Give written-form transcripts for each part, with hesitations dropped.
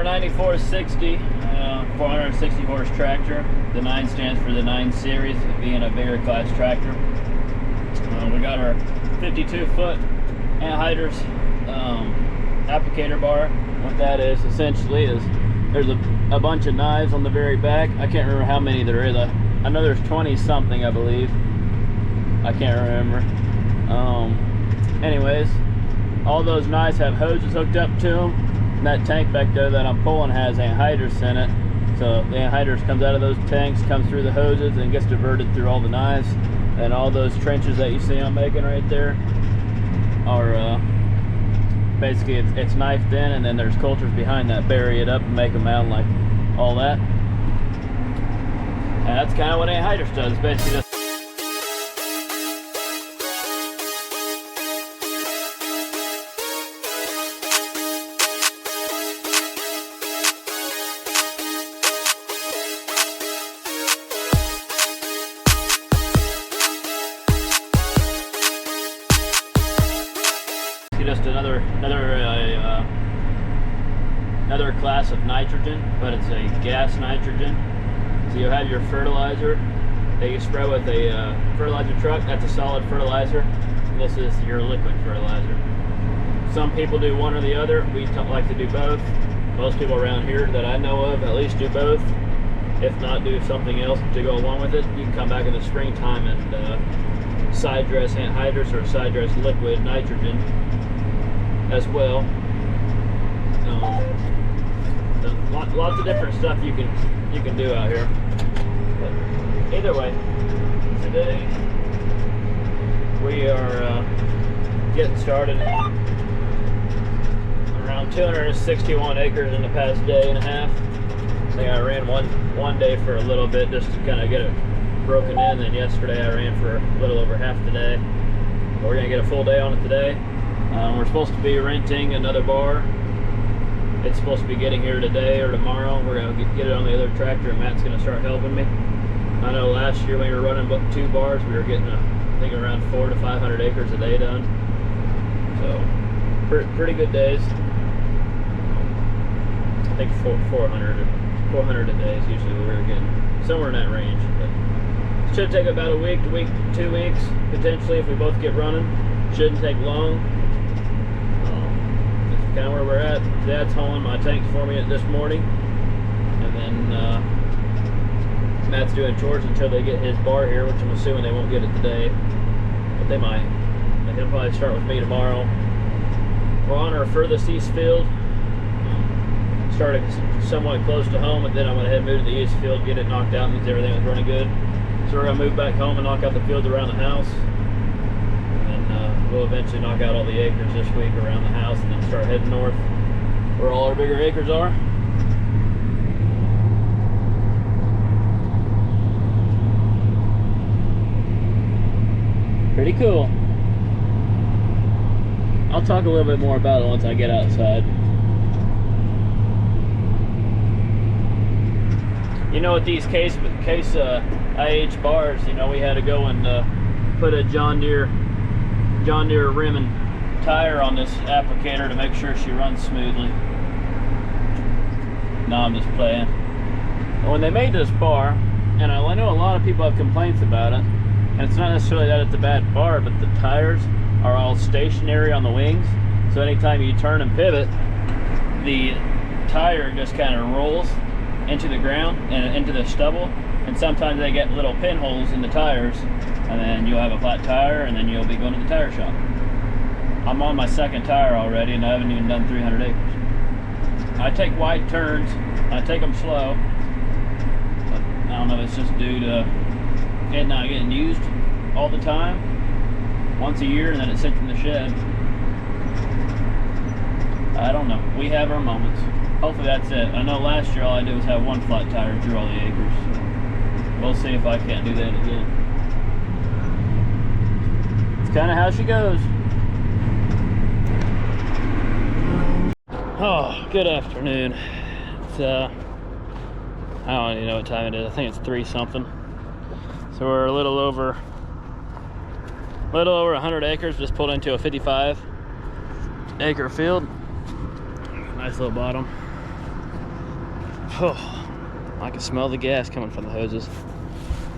a 9460, 460 horse tractor. The 9 stands for the 9 series, being a bigger class tractor. We got our 52-foot anhydrous applicator bar. What that is essentially is there's a bunch of knives on the very back. I can't remember how many there is. I know there's 20 something, I believe. I can't remember. Anyways, all those knives have hoses hooked up to them. And that tank back there that I'm pulling has anhydrous in it. So the anhydrous comes out of those tanks, comes through the hoses, and gets diverted through all the knives. And all those trenches that you see I'm making right there are basically it's knifed in, and then there's coulters behind that bury it up and make them out like all that. And that's kind of what anhydrous does. It's basically just another class of nitrogen, but it's a gas nitrogen. So you have your fertilizer that you spray with a fertilizer truck. That's a solid fertilizer. And this is your liquid fertilizer. Some people do one or the other. We like to do both. Most people around here that I know of at least do both. If not, do something else to go along with it. You can come back in the springtime and side dress anhydrous or side dress liquid nitrogen as well. Lots of different stuff you can do out here. But either way, today we are getting started. Around 261 acres in the past day and a half. I think I ran one day for a little bit just to kind of get it broken in. Then yesterday I ran for a little over half the day. But we're gonna get a full day on it today. We're supposed to be renting another bar. It's supposed to be getting here today or tomorrow. We're going to get it on the other tractor, and Matt's going to start helping me. I know last year when we were running 2 bars, we were getting, I think, around 400 to 500 acres a day done. So, pretty good days. I think 400 a day is usually what we're getting. Somewhere in that range. But it should take about a week to 2 weeks, potentially, if we both get running. Shouldn't take long. Kind of where we're at. Dad's hauling my tanks for me this morning, and then Matt's doing chores until they get his bar here, which I'm assuming they won't get it today, but they might. And he'll probably start with me tomorrow. We're on our furthest east field. Started somewhat close to home, and then I went ahead and moved to the east field, get it knocked out, and everything was running good. So we're gonna move back home and knock out the fields around the house. We'll eventually knock out all the acres this week around the house, and then start heading north where all our bigger acres are. Pretty cool. I'll talk a little bit more about it once I get outside. You know, with these case IH bars, you know, we had to go and put a John Deere rim and tire on this applicator to make sure she runs smoothly. No, I'm just playing. When they made this bar, and I know a lot of people have complaints about it, and it's not necessarily that it's a bad bar, but the tires are all stationary on the wings, so anytime you turn and pivot, the tire just kind of rolls into the ground and into the stubble, and sometimes they get little pinholes in the tires, and then you'll have a flat tire, and then you'll be going to the tire shop. I'm on my 2nd tire already, and I haven't even done 300 acres. I take wide turns, I take them slow, but I don't know if it's just due to it not getting used all the time, once a year, and then it sits in the shed. I don't know. We have our moments. Hopefully that's it. I know last year all I did was have one flat tire through all the acres. So we'll see if I can't do that again. It's kind of how she goes. Oh, good afternoon. It's I don't even know what time it is. I think it's 3 something. So we're a little over 100 acres. Just pulled into a 55 acre field. Nice little bottom. Oh, I can smell the gas coming from the hoses.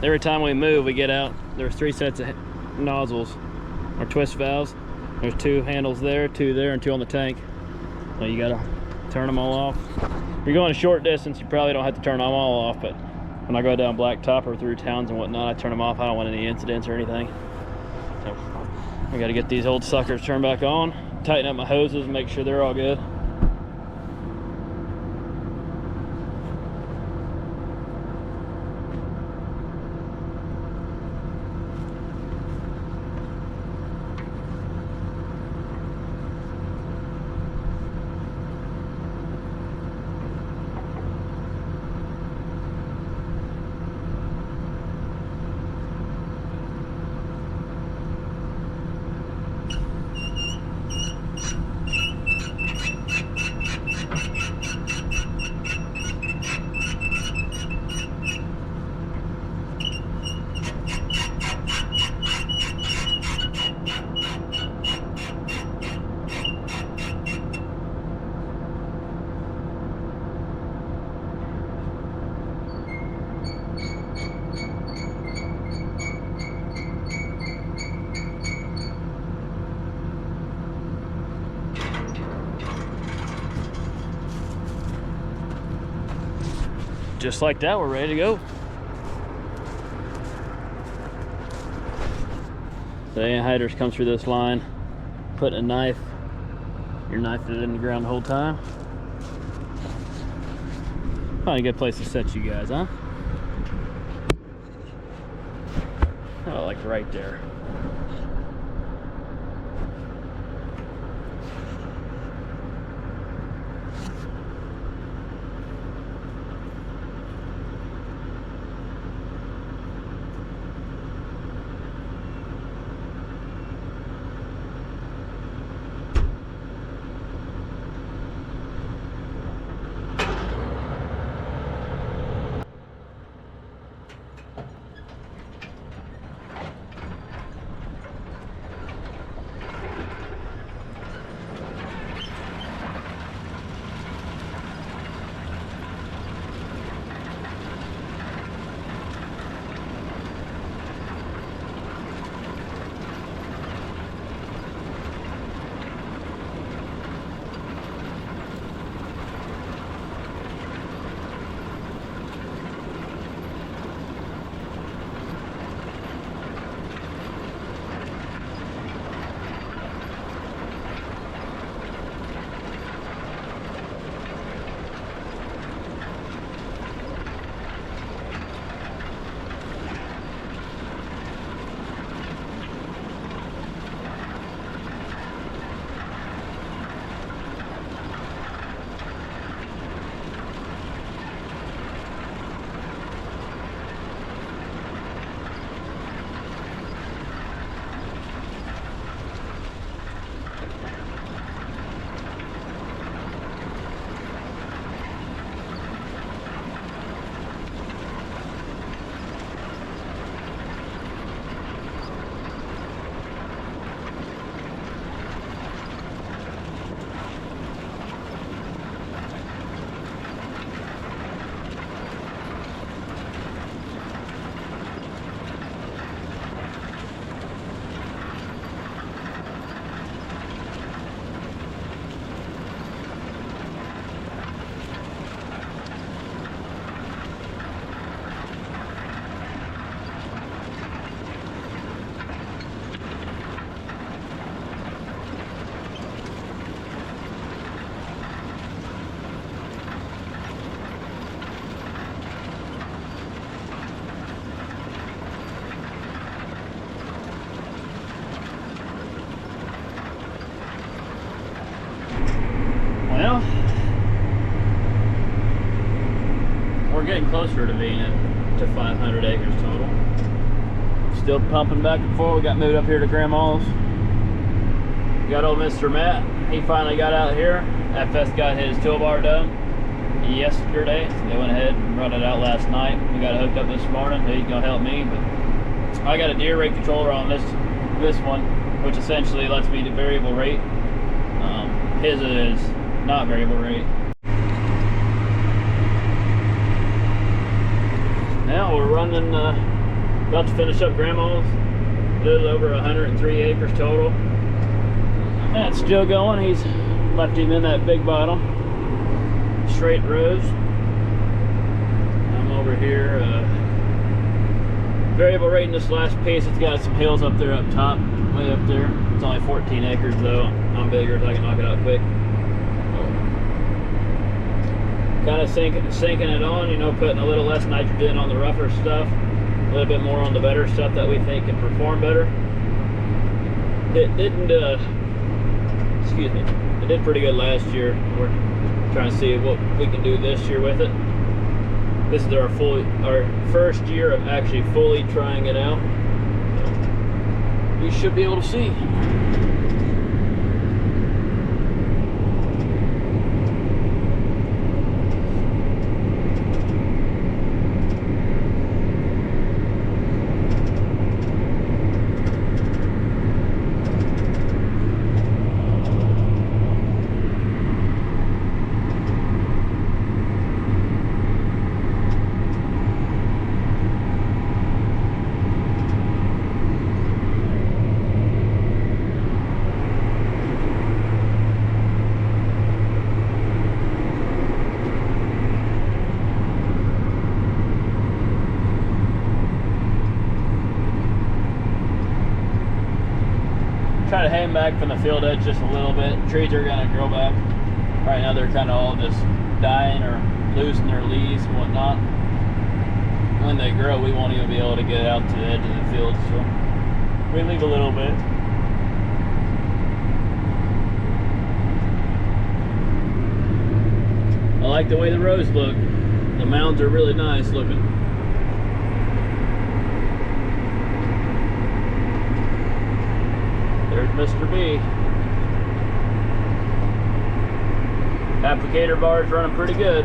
Every time we move, we get out, there's 3 sets of nozzles, or twist valves. There's 2 handles there, 2 there, and 2 on the tank. So you gotta turn them all off. If you're going a short distance, you probably don't have to turn them all off, but when I go down blacktop or through towns and whatnot, I turn them off. I don't want any incidents or anything. So I gotta get these old suckers turned back on, tighten up my hoses, make sure they're all good. Just like that, we're ready to go. The anhydrous comes through this line. Put a knife, you're knifing it in the ground the whole time. Probably a good place to set you guys, huh? Oh, like right there. Well, we're getting closer to being to 500 acres total. Still pumping back and forth. We got moved up here to Grandma's. Got old Mr. Matt. He finally got out here. FS got his toolbar done yesterday. They went ahead and run it out last night. We got it hooked up this morning. He's gonna help me, but I got a Deere rate controller on this one, which essentially lets me do variable rate. His is not variable rate. Now we're running, about to finish up Grandma's. A little over 103 acres total. That's still going. He's left him in that big bottle. Straight rows. I'm over here. Variable rate in this last piece. It's got some hills up there up top, way up there. It's only 14 acres though. I'm bigger, so I can knock it out quick. Kind of sinking it on, you know, putting a little less nitrogen on the rougher stuff, a little bit more on the better stuff that we think can perform better. It didn't, excuse me, it did pretty good last year. We're trying to see what we can do this year with it. This is our first year of actually fully trying it out. You should be able to see. Try to hang back from the field edge just a little bit. Trees are gonna grow back. Right now they're kind of all just dying or losing their leaves and whatnot. When they grow, we won't even be able to get out to the edge of the field, so we leave a little bit. I like the way the rows look. The mounds are really nice looking. There's Mr. B. Applicator bar is running pretty good.